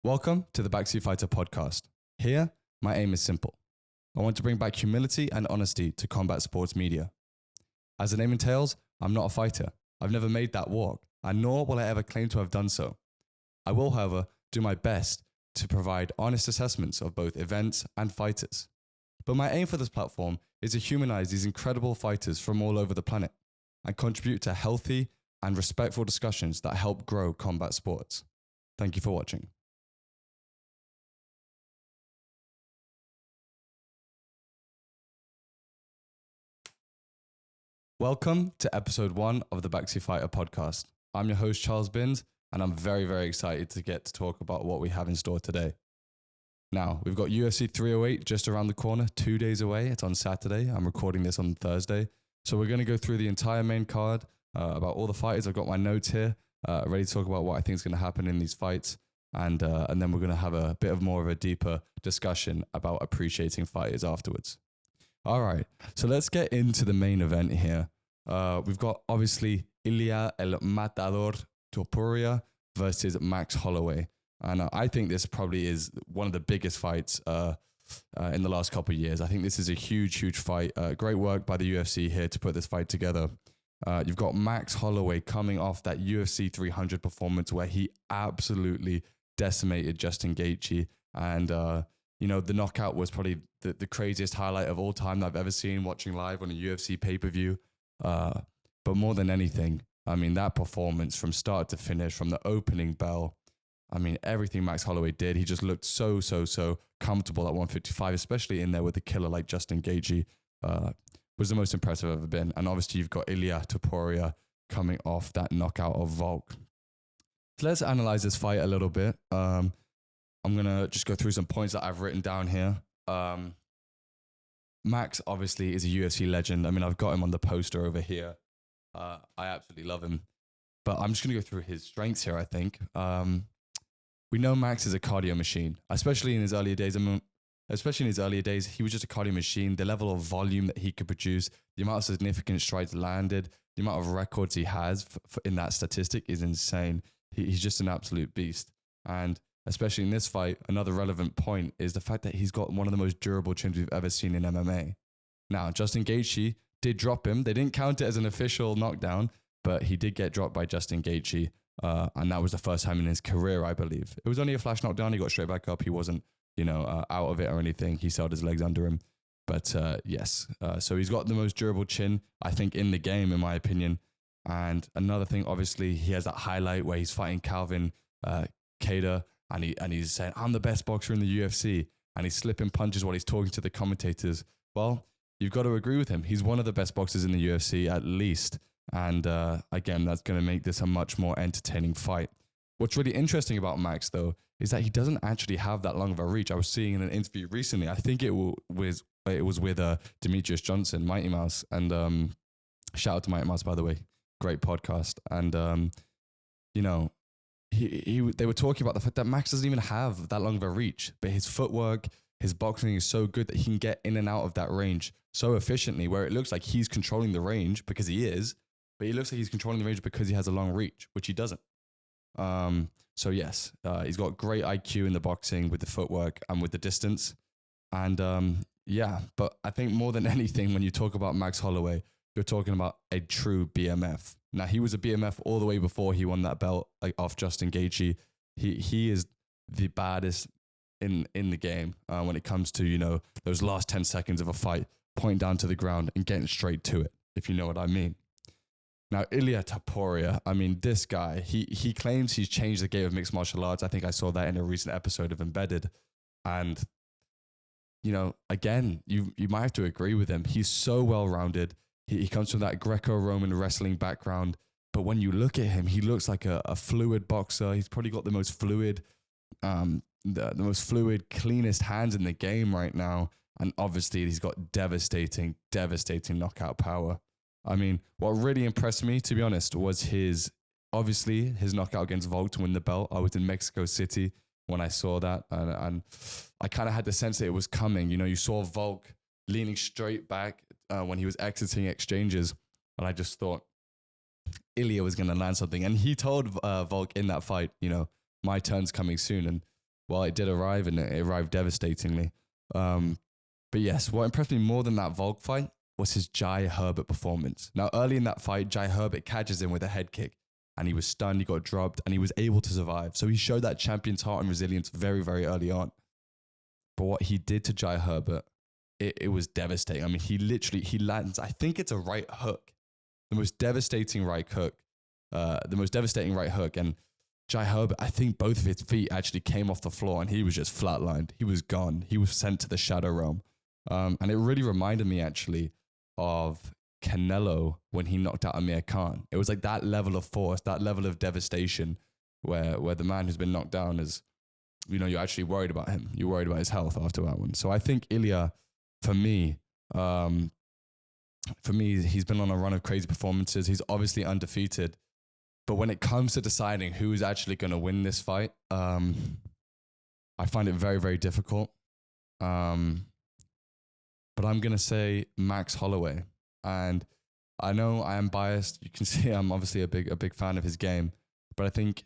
Welcome to the Backseat Fighter Podcast. Here, my aim is simple. I want to bring back humility and honesty to combat sports media. As the name entails, I'm not a fighter. I've never made that walk, and nor will I ever claim to have done so. I will, however, do my best to provide honest assessments of both events and fighters. But my aim for this platform is to humanize these incredible fighters from all over the planet and contribute to healthy and respectful discussions that help grow combat sports. Thank you for watching. Welcome to episode 1 of the Backseat Fighter Podcast. I'm your host, Charles Binns, and I'm very, very excited to get to talk about what we have in store today. Now, we've got UFC 308 just around the corner, 2 days away. It's on Saturday. I'm recording this on Thursday. So we're going to go through the entire main card about all the fighters. I've got my notes here, ready to talk about what I think is going to happen in these fights. And then we're going to have a bit of more of a deeper discussion about appreciating fighters afterwards. All right, so let's get into the main event here. We've got obviously Ilia El Matador Topuria versus Max Holloway. And I think this probably is one of the biggest fights in the last couple of years. I think this is a huge, huge fight. Great work by the UFC here to put this fight together. You've got Max Holloway coming off that UFC 300 performance where he absolutely decimated Justin Gaethje. And, the knockout was probably the craziest highlight of all time that I've ever seen watching live on a UFC pay-per-view. But more than anything, I mean, that performance from start to finish, from the opening bell, I mean, everything Max Holloway did, he just looked so comfortable at 155, especially in there with a killer like Justin Gaethje, was the most impressive I've ever been. And obviously you've got Ilia Topuria coming off that knockout of Volk. So let's analyze this fight a little bit. I'm going to just go through some points that I've written down here. Max obviously is a UFC legend. I mean, I've got him on the poster over here. I absolutely love him. But I'm just going to go through his strengths here, I think. We know Max is a cardio machine, especially in his earlier days. He was just a cardio machine. The level of volume that he could produce, the amount of significant strides landed, the amount of records he has in that statistic is insane. He's just an absolute beast. And especially in this fight, another relevant point is the fact that he's got one of the most durable chins we've ever seen in MMA. Now, Justin Gaethje did drop him. They didn't count it as an official knockdown, but he did get dropped by Justin Gaethje. And that was the first time in his career, I believe. It was only a flash knockdown. He got straight back up. He wasn't, out of it or anything. He held his legs under him. But yes, so he's got the most durable chin, I think, in the game, in my opinion. And another thing, obviously, he has that highlight where he's fighting Calvin Kattar, and he's saying, I'm the best boxer in the UFC. And he's slipping punches while he's talking to the commentators. Well, you've got to agree with him. He's one of the best boxers in the UFC, at least. And again, that's going to make this a much more entertaining fight. What's really interesting about Max, though, is that he doesn't actually have that long of a reach. I was seeing in an interview recently, I think it was with Demetrius Johnson, Mighty Mouse. And shout out to Mighty Mouse, by the way. Great podcast. And, they were talking about the fact that Max doesn't even have that long of a reach, but his footwork, his boxing is so good that he can get in and out of that range so efficiently, where it looks like he's controlling the range because he is, but he looks like he's controlling the range because he has a long reach, which he doesn't. So yes, he's got great IQ in the boxing with the footwork and with the distance. And but I think more than anything, when you talk about Max Holloway, you're talking about a true BMF. Now, he was a BMF all the way before he won that belt off Justin Gaethje. He is the baddest in the game when it comes to, those last 10 seconds of a fight, pointing down to the ground and getting straight to it, if you know what I mean. Now, Ilia Topuria, I mean, this guy, he claims he's changed the game of mixed martial arts. I think I saw that in a recent episode of Embedded. And, again, you might have to agree with him. He's so well-rounded. He comes from that Greco-Roman wrestling background. But when you look at him, he looks like a fluid boxer. He's probably got the most fluid, the most fluid, cleanest hands in the game right now. And obviously, he's got devastating knockout power. I mean, what really impressed me, to be honest, was his knockout against Volk to win the belt. I was in Mexico City when I saw that. And I kind of had the sense that it was coming. You saw Volk leaning straight back when he was exiting exchanges. And I just thought Ilia was going to land something. And he told Volk in that fight, my turn's coming soon. And well, it did arrive, and it arrived devastatingly. But yes, what impressed me more than that Volk fight was his Jai Herbert performance. Now, early in that fight, Jai Herbert catches him with a head kick, and he was stunned, he got dropped, and he was able to survive. So he showed that champion's heart and resilience very, very early on. But what he did to Jai Herbert, it was devastating. I mean, he lands, I think it's a right hook, the most devastating right hook. And Jai Herbert, I think both of his feet actually came off the floor, and he was just flatlined. He was gone. He was sent to the shadow realm. And it really reminded me actually of Canelo when he knocked out Amir Khan. It was like that level of force, that level of devastation where the man who's been knocked down is, you're actually worried about him. You're worried about his health after that one. So I think Ilia, for me, he's been on a run of crazy performances. He's obviously undefeated. But when it comes to deciding who's actually going to win this fight, I find it very, very difficult. But I'm going to say Max Holloway. And I know I am biased. You can see I'm obviously a big fan of his game. But I think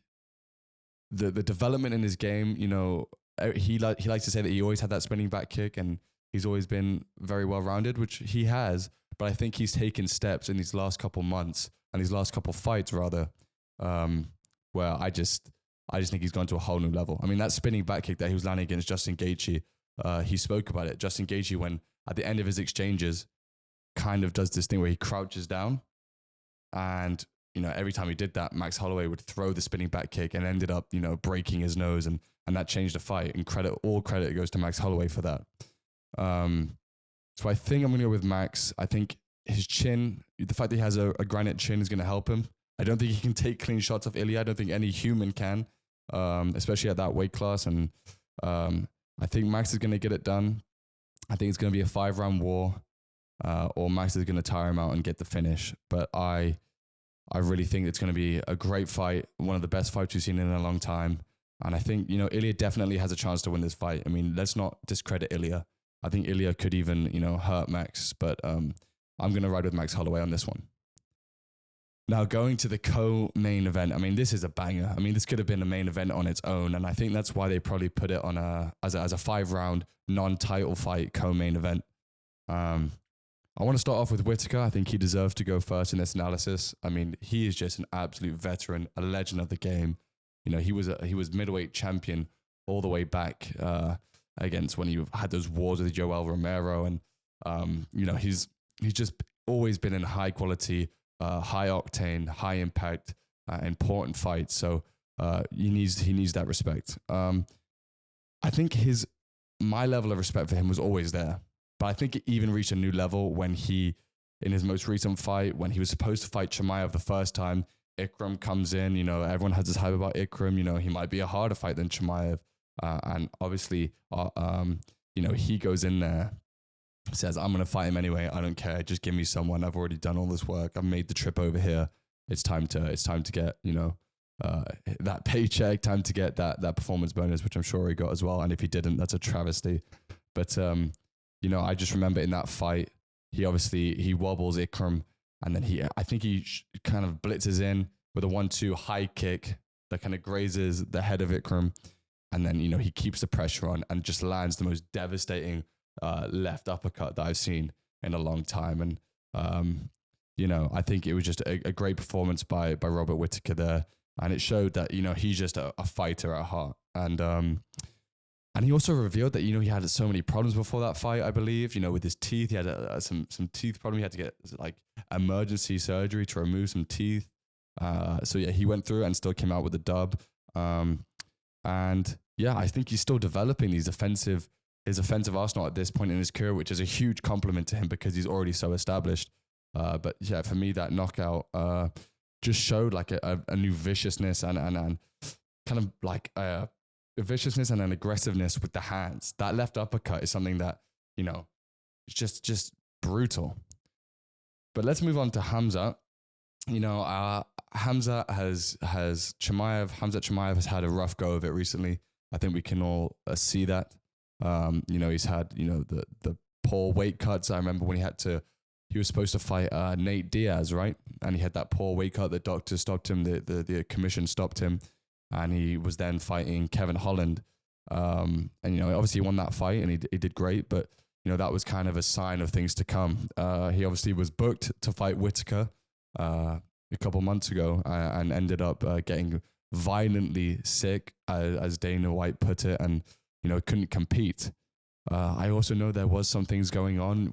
the development in his game, he likes to say that he always had that spinning back kick, and he's always been very well-rounded, which he has. But I think he's taken steps in these last couple months and these last couple fights, rather, where I just think he's gone to a whole new level. I mean, that spinning back kick that he was landing against Justin Gaethje, he spoke about it. Justin Gaethje, when at the end of his exchanges, kind of does this thing where he crouches down, and every time he did that, Max Holloway would throw the spinning back kick and ended up breaking his nose, and that changed the fight. And all credit goes to Max Holloway for that. So I think I'm going to go with Max. I think his chin, the fact that he has a granite chin, is going to help him. I don't think he can take clean shots off Ilia. I don't think any human can, especially at that weight class. And I think Max is going to get it done. I think it's going to be a 5-round war, or Max is going to tire him out and get the finish. But I really think it's going to be a great fight, one of the best fights we've seen in a long time. And I think, Ilia definitely has a chance to win this fight. I mean, let's not discredit Ilia. I think Ilia could even, hurt Max. But I'm going to ride with Max Holloway on this one. Now, going to the co-main event, I mean, this is a banger. I mean, this could have been a main event on its own. And I think that's why they probably put it on as a 5-round non-title fight co-main event. I want to start off with Whittaker. I think he deserves to go first in this analysis. I mean, he is just an absolute veteran, a legend of the game. He was middleweight champion all the way back against when he had those wars with Joel Romero, and he's just always been in high quality, high octane, high impact, important fights. So he needs that respect. I think my level of respect for him was always there. But I think it even reached a new level when in his most recent fight, when he was supposed to fight Chimaev the first time, Ikram comes in, everyone has this hype about Ikram, he might be a harder fight than Chimaev. And obviously, he goes in there, says, I'm going to fight him anyway. I don't care. Just give me someone. I've already done all this work. I've made the trip over here. It's time to get, that paycheck, time to get that performance bonus, which I'm sure he got as well. And if he didn't, that's a travesty. But, I just remember in that fight, he wobbles Ikram, and then I think he kind of blitzes in with a 1-2 high kick that kind of grazes the head of Ikram. And then, he keeps the pressure on and just lands the most devastating left uppercut that I've seen in a long time. And, I think it was just a great performance by Robert Whittaker there. And it showed that, he's just a fighter at heart. And he also revealed that, he had so many problems before that fight, I believe, with his teeth. He had some teeth problem. He had to get emergency surgery to remove some teeth. So yeah, he went through and still came out with a dub. And yeah, I think he's still developing his offensive arsenal at this point in his career, which is a huge compliment to him because he's already so established. But yeah, for me, that knockout just showed a new viciousness and kind of a viciousness and an aggressiveness with the hands. That left uppercut is something that, it's just brutal. But let's move on to Hamza. Hamza Chimaev has had a rough go of it recently. I think we can all see that. He's had, the poor weight cuts. I remember when he was supposed to fight Nate Diaz, right? And he had that poor weight cut. The doctor stopped him. The commission stopped him. And he was then fighting Kevin Holland. And, obviously he won that fight and he did great, but, that was kind of a sign of things to come. He obviously was booked to fight Whittaker a couple months ago and ended up getting violently sick, as Dana White put it, and, couldn't compete. I also know there was some things going on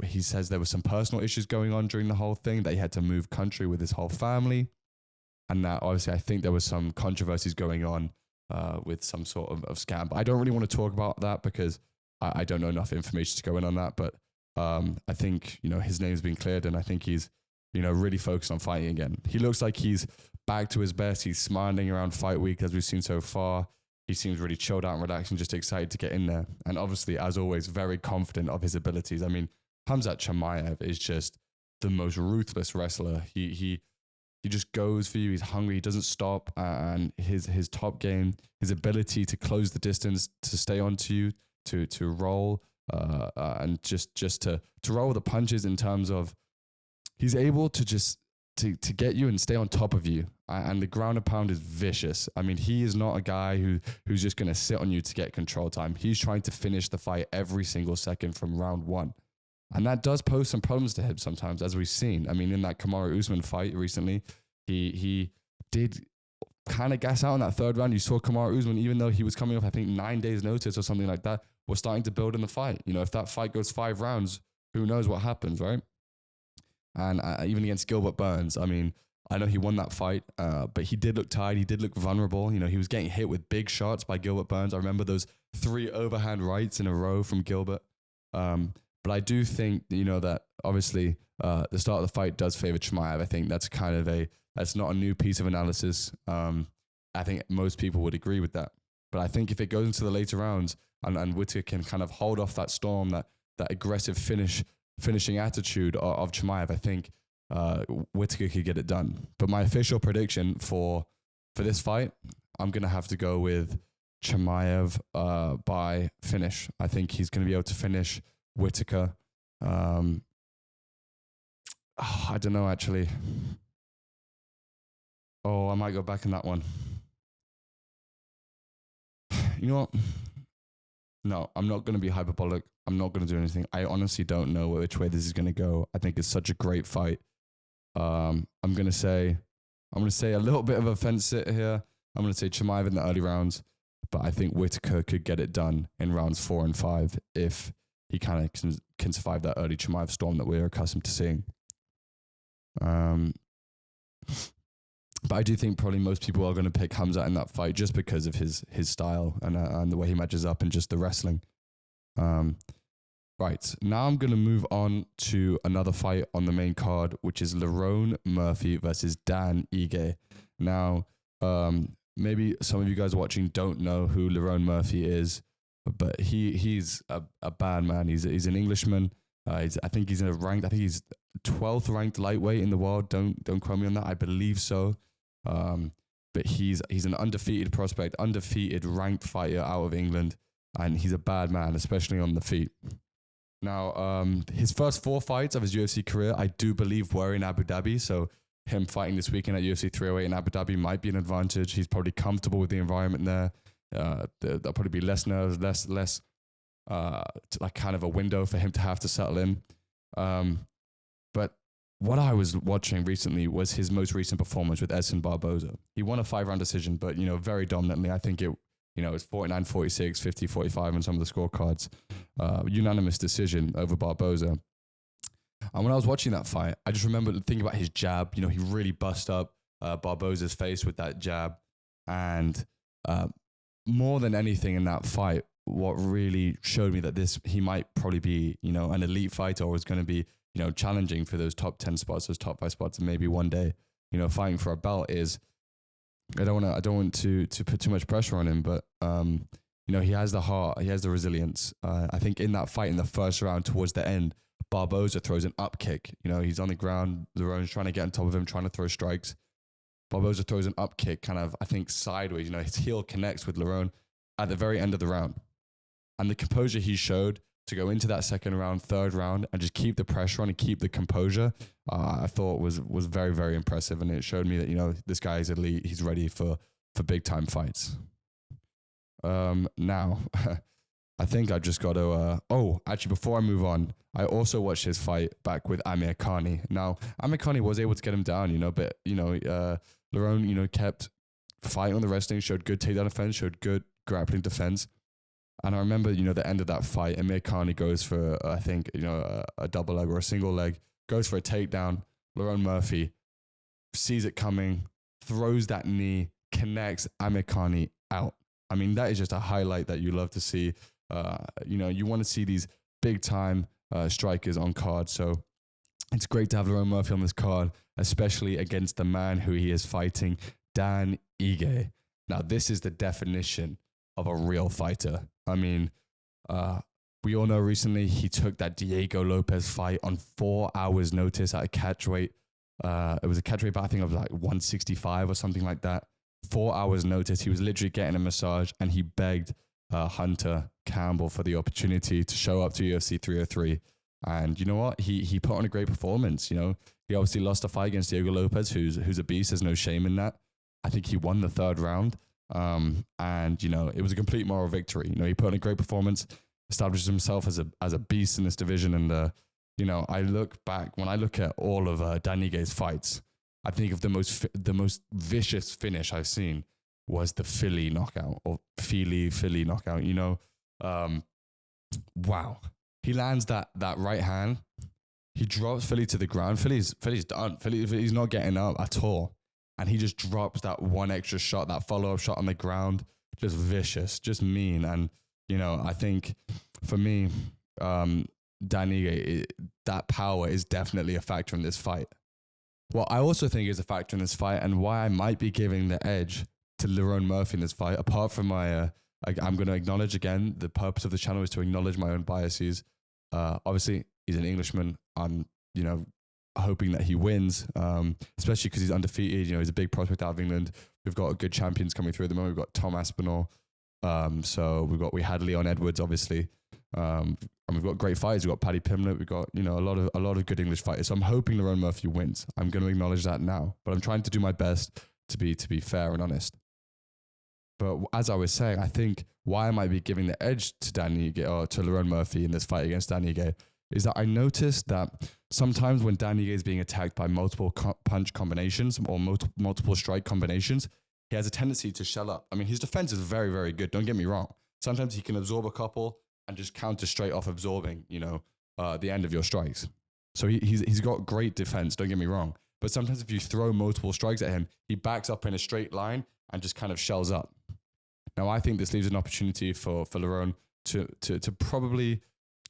he says there were some personal issues going on during the whole thing, that he had to move country with his whole family. And that obviously I think there was some controversies going on with some sort of scam. But I don't really want to talk about that because I don't know enough information to go in on that. But I think, his name's been cleared, and I think he's, really focused on fighting again. He looks like he's back to his best. He's smiling around fight week as we've seen so far. He seems really chilled out and relaxed and just excited to get in there. And obviously, as always, very confident of his abilities. I mean, Khamzat Chimaev is just the most ruthless wrestler. He just goes for you. He's hungry. He doesn't stop. And his top game, his ability to close the distance, to stay onto you, to roll, and just to roll the punches, in terms of he's able to just to get you and stay on top of you. And the ground and pound is vicious. I mean, he is not a guy who's just going to sit on you to get control time. He's trying to finish the fight every single second from round one. And that does pose some problems to him sometimes, as we've seen. I mean, in that Kamaru Usman fight recently, he did kind of gas out in that third round. You saw Kamaru Usman, even though he was coming off, I think, 9 days notice or something like that, was starting to build in the fight. If that fight goes 5 rounds, who knows what happens, right? And even against Gilbert Burns, I mean, I know he won that fight, but he did look tired. He did look vulnerable. He was getting hit with big shots by Gilbert Burns. I remember those 3 overhand rights in a row from Gilbert. But I do think, that obviously the start of the fight does favor Chimaev. I think that's that's not a new piece of analysis. I think most people would agree with that. But I think if it goes into the later rounds and Whittaker can kind of hold off that storm, that aggressive finishing attitude of Chimaev, I think Whittaker could get it done. But my official prediction for this fight, I'm going to have to go with Chimaev by finish. I think he's going to be able to finish Whittaker. I don't know, actually. I might go back in that one. You know what? No, I'm not going to be hyperbolic. I'm not going to do anything. I honestly don't know which way this is going to go. I think it's such a great fight. I'm going to say a little bit of a fence sit here. I'm going to say Chimaev in the early rounds, but I think Whittaker could get it done in rounds 4 and 5 if he kind of can survive that early Chimaev storm that we're accustomed to seeing. But I do think probably most people are going to pick Khamzat in that fight just because of his style and the way he matches up and just the wrestling. Right, now I'm going to move on to another fight on the main card, which is Lerone Murphy versus Dan Ige. Now, maybe some of you guys watching don't know who Lerone Murphy is, but he's a bad man. He's an Englishman. I think he's 12th ranked lightweight in the world. Don't quote me on that. I believe so. But he's an undefeated prospect, undefeated ranked fighter out of England, and he's a bad man, especially on the feet. Now, his first 4 fights of his UFC career, I do believe, were in Abu Dhabi. So him fighting this weekend at UFC 308 in Abu Dhabi might be an advantage. He's probably comfortable with the environment there. There'll probably be less nerves, less like kind of a window for him to have to settle in. But what I was watching recently was his most recent performance with Edson Barboza. He won a 5-round decision, but, very dominantly. I think it was 49-46, 50-45 on some of the scorecards. Unanimous decision over Barboza. And when I was watching that fight, I just remember thinking about his jab. He really bust up Barboza's face with that jab. And more than anything in that fight, what really showed me that he might probably be, an elite fighter, or is going to be, challenging for those top 10 spots, those top 5 spots, and maybe one day, fighting for a belt is, I don't want to put too much pressure on him, but, he has the heart, he has the resilience. I think in that fight in the first round towards the end, Barboza throws an up kick. He's on the ground, Lerone's trying to get on top of him, trying to throw strikes. Barboza throws an up kick, kind of, I think, sideways. His heel connects with Lerone at the very end of the round. And the composure he showed to go into that second round, third round, and just keep the pressure on and keep the composure, I thought was very, very impressive. And it showed me that, this guy is elite. He's ready for big time fights. Now, I think I just got to. Actually, before I move on, I also watched his fight back with Amir Khani. Now, Amir Khani was able to get him down, but Lerone, kept fighting on the wrestling, showed good takedown defense, showed good grappling defense. And I remember, the end of that fight, Amir Khani goes for, I think, a double leg or a single leg, goes for a takedown. Lerone Murphy sees it coming, throws that knee, connects Amir Khani out. I mean, that is just a highlight that you love to see. You want to see these big time strikers on card. So it's great to have Lerone Murphy on this card, especially against the man who he is fighting, Dan Ige. Now, this is the definition of a real fighter. I mean, we all know recently he took that Diego Lopez fight on 4 hours notice at a catch weight. It was a catch weight, I think of like 165 or something like that. 4 hours notice. He was literally getting a massage and he begged Hunter Campbell for the opportunity to show up to UFC 303. And you know what? He put on a great performance. He obviously lost a fight against Diego Lopez, who's a beast. There's no shame in that. I think he won the 3rd round. And it was a complete moral victory. He put on a great performance, established himself as a beast in this division. And I look back, when I look at all of Dan Ige's fights, I think of the most vicious finish I've seen was the Philly knockout or Philly knockout. Wow. He lands that right hand. He drops Philly to the ground. Philly's done. He's not getting up at all. And he just drops that one extra shot, that follow-up shot on the ground. Just vicious, just mean. And, I think for me, Dan Ige, that power is definitely a factor in this fight. What I also think is a factor in this fight and why I might be giving the edge to Lerone Murphy in this fight, apart from my, I'm going to acknowledge again, the purpose of the channel is to acknowledge my own biases. Obviously, he's an Englishman. I'm, hoping that he wins, especially because he's undefeated. He's a big prospect out of England. We've got good champions coming through at the moment. We've got Tom Aspinall. So we had Leon Edwards, obviously. And we've got great fighters. We've got Paddy Pimblett. We've got, a lot of good English fighters. So I'm hoping Lerone Murphy wins. I'm going to acknowledge that now, but I'm trying to do my best to be fair and honest. But as I was saying, I think why I might be giving the edge to Dan Ige or to Lerone Murphy in this fight against Dan Ige is that I noticed that sometimes when Dan Ige is being attacked by multiple punch combinations or multiple strike combinations, he has a tendency to shell up. I mean, his defense is very, very good. Don't get me wrong. Sometimes he can absorb a couple and just counter straight off absorbing, the end of your strikes. So he's got great defense. Don't get me wrong. But sometimes if you throw multiple strikes at him, he backs up in a straight line and just kind of shells up. Now, I think this leaves an opportunity for Lerone to probably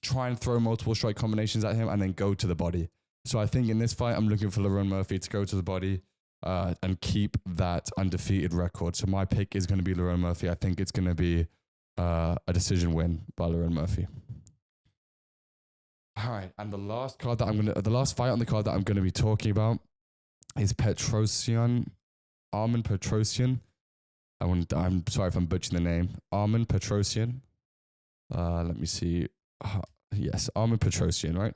try and throw multiple strike combinations at him and then go to the body. So I think in this fight, I'm looking for Lerone Murphy to go to the body and keep that undefeated record. So my pick is going to be Lerone Murphy. I think it's going to be a decision win by Lerone Murphy. All right, and the last fight on the card that I'm going to be talking about is Armen Petrosyan. I'm sorry if I'm butchering the name. Armen Petrosyan. Let me see. Yes, Armen Petrosyan, right?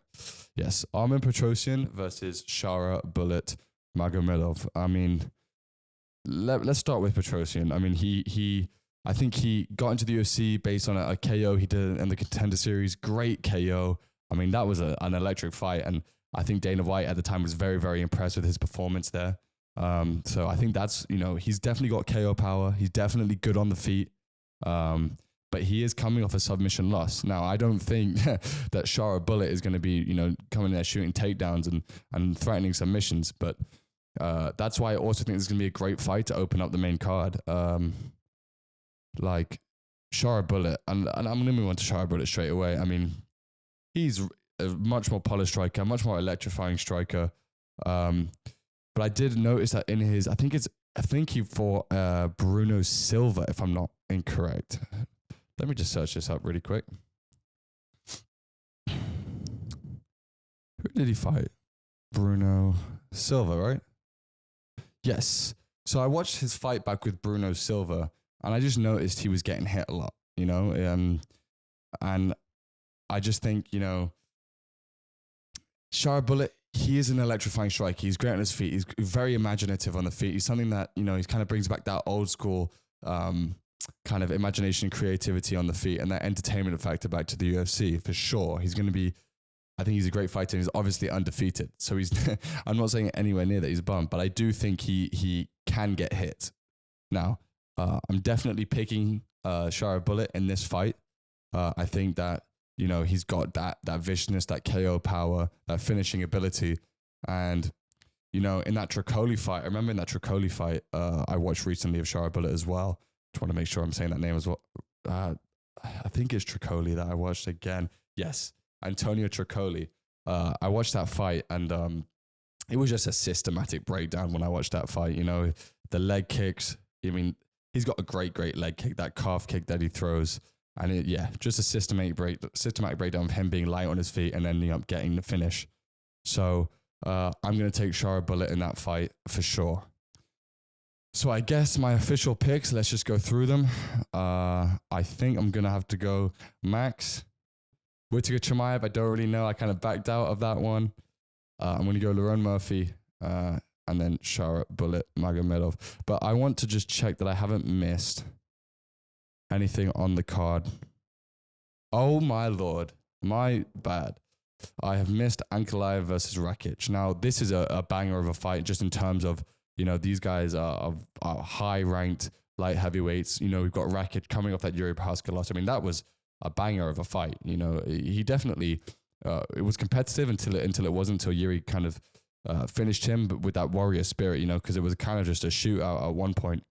Yes, Armen Petrosyan versus Shara Bullet Magomedov. I mean, let's start with Petrosyan. I mean, I think he got into the UFC based on a KO he did in the Contender Series. Great KO. I mean, that was an electric fight, and I think Dana White at the time was very, very impressed with his performance there. So I think that's, he's definitely got KO power. He's definitely good on the feet. But he is coming off a submission loss. Now, I don't think that Shara Bullet is going to be, coming there shooting takedowns and threatening submissions. But that's why I also think this is going to be a great fight to open up the main card. Like Shara Bullet, and I'm going to move on to Shara Bullet straight away. I mean, he's a much more polished striker, much more electrifying striker. But I did notice that in his, I think he fought Bruno Silva, if I'm not incorrect. Let me just search this up really quick. Who did he fight? Bruno Silva, right? Yes. So I watched his fight back with Bruno Silva, and I just noticed he was getting hit a lot, and I just think, Shara Bullet, he is an electrifying striker. He's great on his feet. He's very imaginative on the feet. He's something that, he kind of brings back that old school, kind of imagination and creativity on the feet and that entertainment factor back to the UFC for sure. He's going to be, I think he's a great fighter. He's obviously undefeated. So he's, I'm not saying anywhere near that he's bummed, but I do think he can get hit. Now, I'm definitely picking Shara Bullet in this fight. I think that, you know, he's got that viciousness, that KO power, that finishing ability. And, you know, in that Tricoli fight, I remember in that Tricoli fight I watched recently of Shara Bullet as well. Just want to make sure I'm saying that name as well. I think it's Tricoli that I watched again. Yes, Antonio Tricoli. I watched that fight and it was just a systematic breakdown when I watched that fight. You know, the leg kicks. I mean, he's got a great leg kick, that calf kick that he throws. And just a systematic breakdown of him being light on his feet and ending up getting the finish. So I'm going to take Shara Bullet in that fight for sure. So I guess my official picks, let's just go through them. I think I'm going to have to go Max, Whittaker, Chimaev. I don't really know. I kind of backed out of that one. I'm going to go Lerone Murphy and then Shara Bullet Magomedov. But I want to just check that I haven't missed anything on the card. Oh my Lord. My bad. I have missed Ankalaev versus Rakic. Now, this is a banger of a fight just in terms of, you know, these guys are high-ranked light heavyweights. You know, we've got Rakic coming off that Yuri Prochazka loss. I mean, that was a banger of a fight. You know, he definitely, it was competitive until it wasn't, until Yuri kind of finished him, but with that warrior spirit, you know, because it was kind of just a shootout at one point.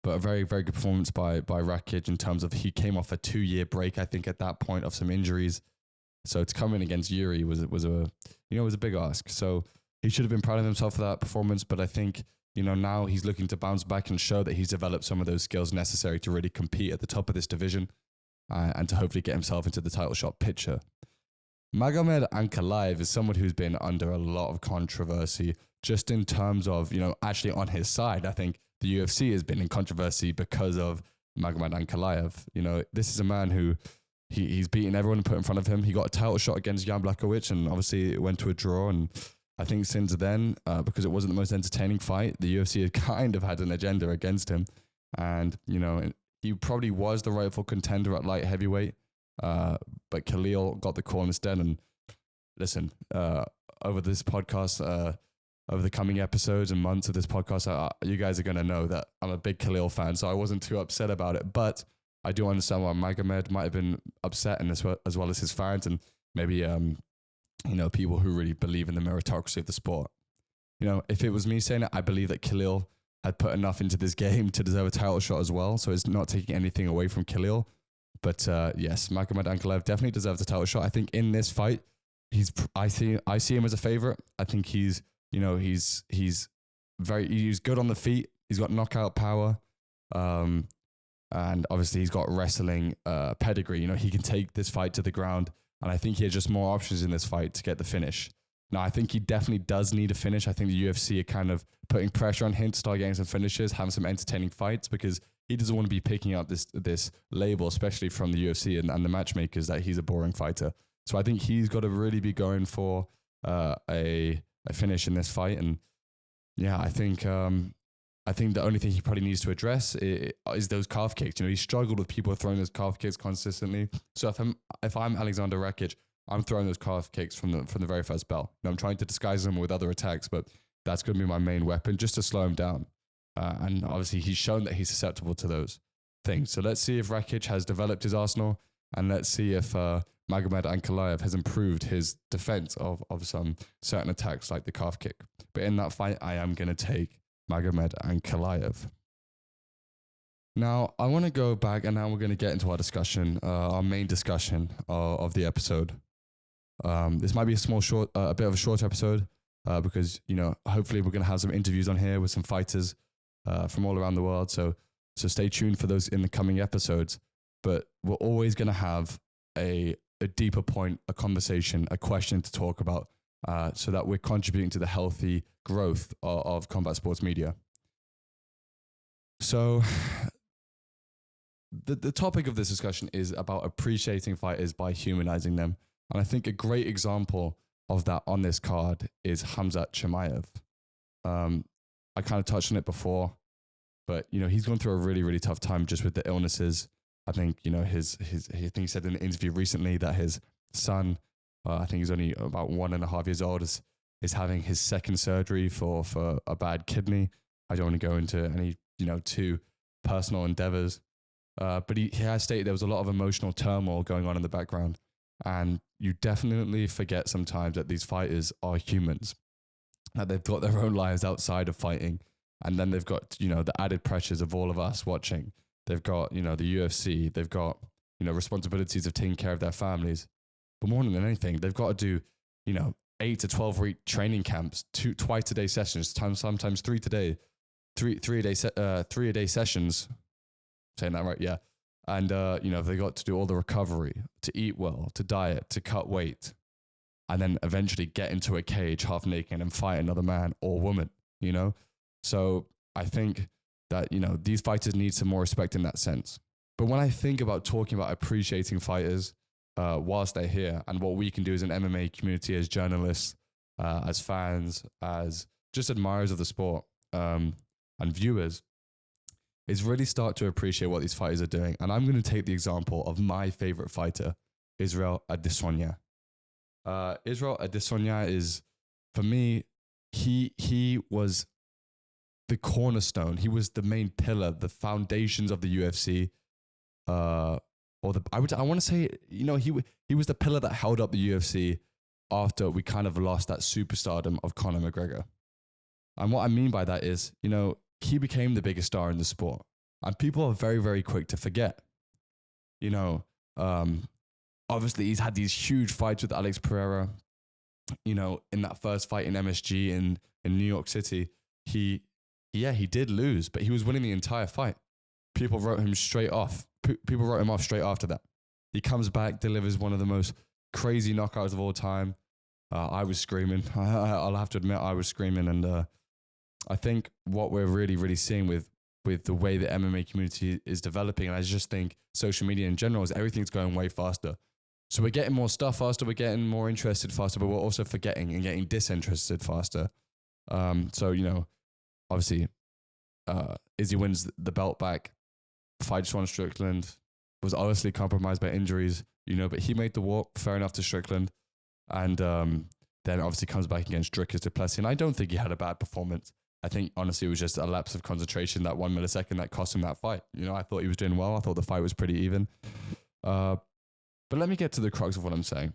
But a very, very good performance by Rakic in terms of he came off a 2-year break, I think, at that point of some injuries. So to come in against Yuri was a big ask. So he should have been proud of himself for that performance. But I think, you know, now he's looking to bounce back and show that he's developed some of those skills necessary to really compete at the top of this division and to hopefully get himself into the title shot picture. Magomed Ankalaev is someone who's been under a lot of controversy just in terms of, you know, actually on his side. I think the UFC has been in controversy because of Magomed Ankalaev. You know, this is a man who he's beaten everyone put in front of him. He got a title shot against Jan Blachowicz and obviously it went to a draw. And I think since then, because it wasn't the most entertaining fight, the UFC had kind of had an agenda against him. And, you know, he probably was the rightful contender at light heavyweight. But Khalil got the call instead. And listen, over this podcast, over the coming episodes and months of this podcast, you guys are going to know that I'm a big Khalil fan, so I wasn't too upset about it. But I do understand why Magomed might have been upset, and as well as his fans and maybe, you know, people who really believe in the meritocracy of the sport. You know, if it was me saying it, I believe that Khalil had put enough into this game to deserve a title shot as well. So it's not taking anything away from Khalil. But yes, Magomed Ankalaev definitely deserves a title shot. I think in this fight, I see him as a favorite. I think he's good on the feet. He's got knockout power. And obviously he's got wrestling pedigree. You know, he can take this fight to the ground. And I think he has just more options in this fight to get the finish. Now, I think he definitely does need a finish. I think the UFC are kind of putting pressure on him to start getting some finishes, having some entertaining fights, because he doesn't want to be picking up this label, especially from the UFC and the matchmakers, that he's a boring fighter. So I think he's got to really be going for a finish in this fight. And yeah, I think the only thing he probably needs to address is those calf kicks. You know, he struggled with people throwing those calf kicks consistently. So if I'm Alexander Rakic, I'm throwing those calf kicks from the very first bell. And I'm trying to disguise them with other attacks, but that's going to be my main weapon just to slow him down. And obviously he's shown that he's susceptible to those things. So let's see if Rakic has developed his arsenal, and let's see if Magomed Ankalaev has improved his defense of some certain attacks like the calf kick. But in that fight, I am going to take Magomed Ankalaev. Now, I want to go back, and now we're going to get into our discussion, our main discussion of the episode. This might be a bit of a short episode because, you know, hopefully we're going to have some interviews on here with some fighters from all around the world. So stay tuned for those in the coming episodes. But we're always going to have a deeper point, a conversation, a question to talk about so that we're contributing to the healthy growth of combat sports media. So the topic of this discussion is about appreciating fighters by humanizing them. And I think a great example of that on this card is Khamzat Chimaev. I kind of touched on it before. But, he's gone through a really, really tough time just with the illnesses. I think, I think he said in an interview recently that his son, I think he's only about 1.5 years old, is having his second surgery for a bad kidney. I don't want to go into any, too personal endeavors. But he has stated there was a lot of emotional turmoil going on in the background. And you definitely forget sometimes that these fighters are humans, that they've got their own lives outside of fighting. And then they've got, the added pressures of all of us watching. They've got, the UFC. They've got, responsibilities of taking care of their families. But more than anything, they've got to do, 8 to 12 week training camps, twice a day sessions, sometimes three a day sessions. Saying that right? Yeah. And, they got to do all the recovery, to eat well, to diet, to cut weight, and then eventually get into a cage half naked and fight another man or woman, So I think that, these fighters need some more respect in that sense. But when I think about talking about appreciating fighters whilst they're here and what we can do as an MMA community, as journalists, as fans, as just admirers of the sport and viewers, is really start to appreciate what these fighters are doing. And I'm going to take the example of my favorite fighter, Israel Adesanya. Israel Adesanya is, for me, he was the cornerstone. He was the main pillar, the foundations of the UFC. I want to say, he was the pillar that held up the UFC after we kind of lost that superstardom of Conor McGregor. And what I mean by that is, he became the biggest star in the sport. And people are very, very quick to forget. Obviously he's had these huge fights with Alex Pereira. In that first fight in MSG in New York City, he did lose, but he was winning the entire fight. People wrote him straight off. People wrote him off straight after that. He comes back, delivers one of the most crazy knockouts of all time. I was screaming. I'll have to admit, I was screaming. And I think what we're really, really seeing with the way the MMA community is developing, and I just think social media in general, is everything's going way faster. So we're getting more stuff faster, we're getting more interested faster, but we're also forgetting and getting disinterested faster. So, obviously, Izzy wins the belt back. Fight Swan Strickland was obviously compromised by injuries, but he made the walk, fair enough, to Strickland. And then obviously comes back against Dricus du Plessis. And I don't think he had a bad performance. I think, honestly, it was just a lapse of concentration, that 1 millisecond that cost him that fight. I thought he was doing well. I thought the fight was pretty even. But let me get to the crux of what I'm saying.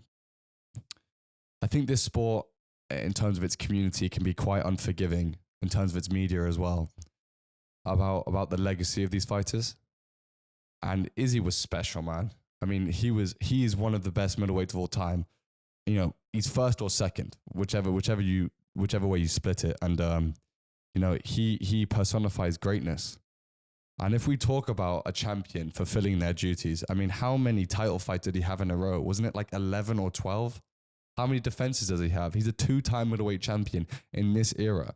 I think this sport, in terms of its community, can be quite unforgiving in terms of its media as well, about the legacy of these fighters. And Izzy was special, man. I mean, he is one of the best middleweights of all time. He's first or second, whichever way you split it. And he personifies greatness. And if we talk about a champion fulfilling their duties, I mean, how many title fights did he have in a row? Wasn't it like 11 or 12? How many defenses does he have? He's a 2-time middleweight champion in this era.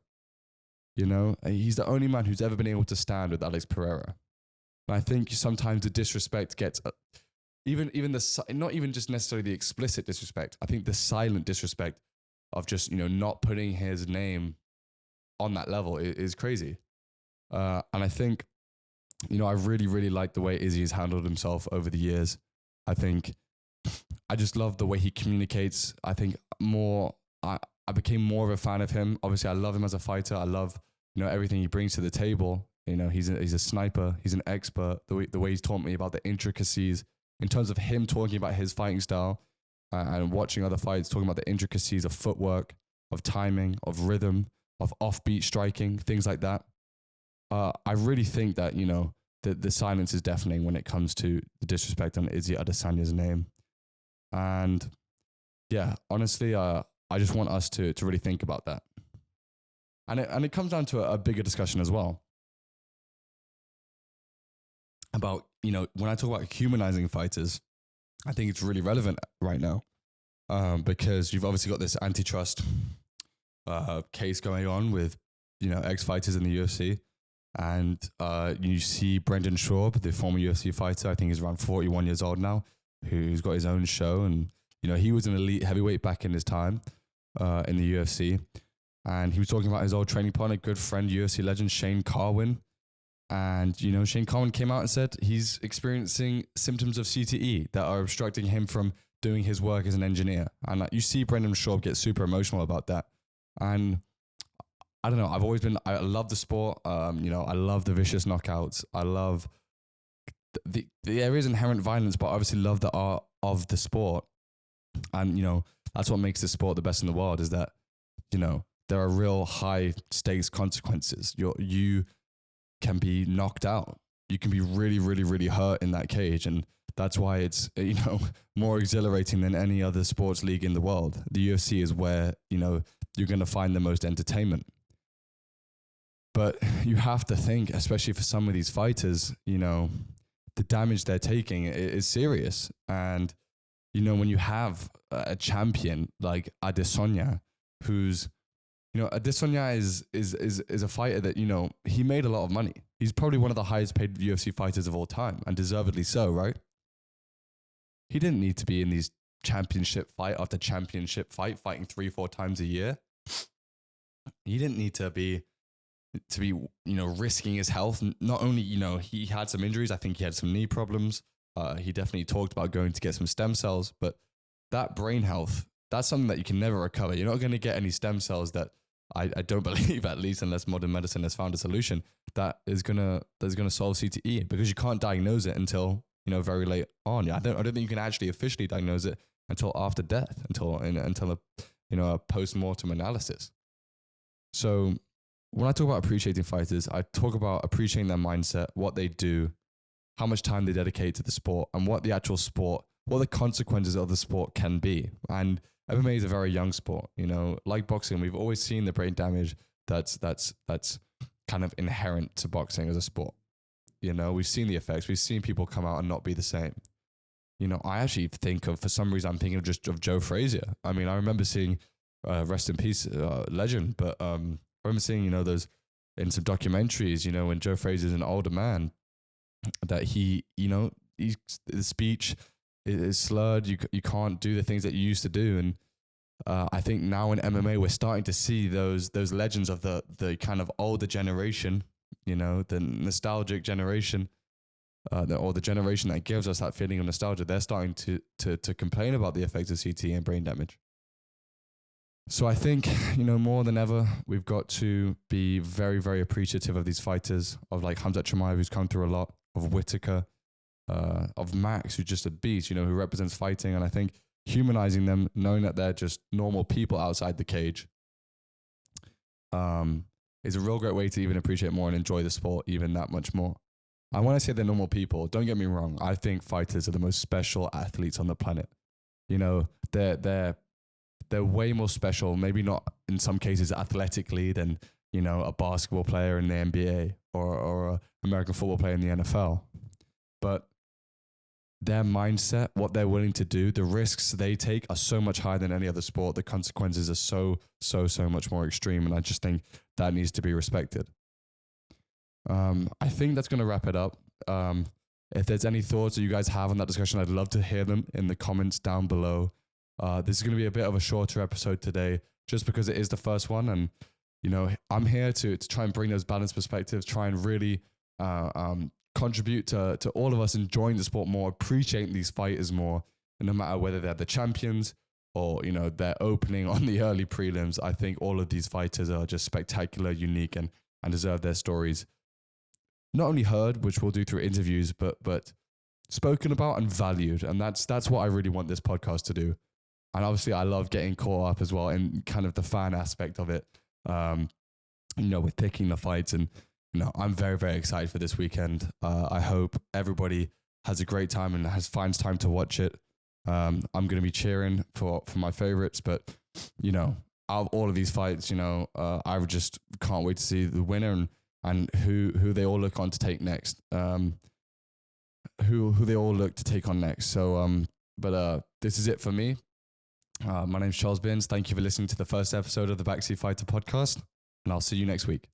He's the only man who's ever been able to stand with Alex Pereira. And I think sometimes the disrespect gets, not even just necessarily the explicit disrespect. I think the silent disrespect of just, not putting his name on that level is crazy. And I think, I really, really like the way Izzy has handled himself over the years. I think I just love the way he communicates. I think I became more of a fan of him. Obviously, I love him as a fighter. I love, everything he brings to the table. He's a sniper. He's an expert. The way he's taught me about the intricacies in terms of him talking about his fighting style and watching other fights, talking about the intricacies of footwork, of timing, of rhythm, of offbeat striking, things like that. I really think that, the silence is deafening when it comes to the disrespect on Izzy Adesanya's name. And yeah, honestly, I just want us to really think about that. And it comes down to a bigger discussion as well about, when I talk about humanizing fighters, I think it's really relevant right now because you've obviously got this antitrust case going on with, ex-fighters in the UFC. And you see Brendan Schaub, the former UFC fighter, I think he's around 41 years old now, who's got his own show. And, he was an elite heavyweight back in his time in the UFC. And he was talking about his old training partner, good friend, UFC legend Shane Carwin. And, you know, Shane Carwin came out and said he's experiencing symptoms of CTE that are obstructing him from doing his work as an engineer. And like, you see Brendan Schaub get super emotional about that. And I don't know, I love the sport. You know, I love the vicious knockouts. I love there is inherent violence, but I obviously love the art of the sport. And, you know, that's what makes the sport the best in the world, is that, you know, there are real high stakes consequences. You can be knocked out. You can be really, really, really hurt in that cage. And that's why it's, you know, more exhilarating than any other sports league in the world. The UFC is where, you know, you're going to find the most entertainment. But you have to think, especially for some of these fighters, you know, the damage they're taking is serious. And, you know, when you have a champion like Adesanya, who's, you know, Adesanya is a fighter that, you know, he made a lot of money. He's probably one of the highest paid UFC fighters of all time, and deservedly so, right? He didn't need to be in these championship fight after championship fight, fighting 3-4 times a year. He didn't need to be, you know, risking his health. Not only, you know, he had some injuries. I think he had some knee problems. He definitely talked about going to get some stem cells, but that brain health, that's something that you can never recover. You're not going to get any stem cells that I don't believe, at least unless modern medicine has found a solution that's gonna solve CTE, because you can't diagnose it until, you know, very late on. I don't think you can actually officially diagnose it until after death, until a, you know, a post-mortem analysis. So when I talk about appreciating fighters, I talk about appreciating their mindset, what they do, how much time they dedicate to the sport, and what the actual sport, what the consequences of the sport can be. And MMA is a very young sport, you know, like boxing. We've always seen the brain damage that's kind of inherent to boxing as a sport. You know, we've seen the effects. We've seen people come out and not be the same. You know, I actually think of, for some reason, I'm thinking of Joe Frazier. I mean, I remember seeing, rest in peace, legend, but I remember seeing, you know, those in some documentaries, you know, when Joe Frazier's an older man, that he, you know, the speech is slurred. You can't do the things that you used to do. And I think now in MMA, we're starting to see those legends of the kind of older generation, you know, the nostalgic generation, or the generation that gives us that feeling of nostalgia. They're starting to complain about the effects of CTE and brain damage. So I think, you know, more than ever, we've got to be very, very appreciative of these fighters, of like Khamzat Chimaev, who's come through a lot, of Whittaker, of Max, who's just a beast, you know, who represents fighting. And I think humanizing them, knowing that they're just normal people outside the cage, is a real great way to even appreciate more and enjoy the sport even that much more. And when I say they're normal people, don't get me wrong, I think fighters are the most special athletes on the planet. You know, they're way more special, maybe not in some cases athletically, than, you know, a basketball player in the NBA or an American football player in the NFL. But their mindset, what they're willing to do, the risks they take are so much higher than any other sport. The consequences are so much more extreme. And I just think that needs to be respected. I think that's going to wrap it up. If there's any thoughts that you guys have on that discussion, I'd love to hear them in the comments down below. This is going to be a bit of a shorter episode today, just because it is the first one. And, you know, I'm here to try and bring those balanced perspectives, try and really contribute to all of us enjoying the sport more, appreciating these fighters more. And no matter whether they're the champions or, you know, they're opening on the early prelims, I think all of these fighters are just spectacular, unique, and deserve their stories not only heard, which we'll do through interviews, but spoken about and valued. And that's what I really want this podcast to do. And obviously I love getting caught up as well in kind of the fan aspect of it, you know, with picking the fights. And, you know, I'm very, very excited for this weekend. I hope everybody has a great time and finds time to watch it. I'm going to be cheering for my favorites, but, you know, out of all of these fights, you know, I just can't wait to see the winner and who they all look on to take next, who they all look to take on next. So, but this is it for me. My name's Charles Binns. Thank you for listening to the first episode of the Backseat Fighter Podcast, and I'll see you next week.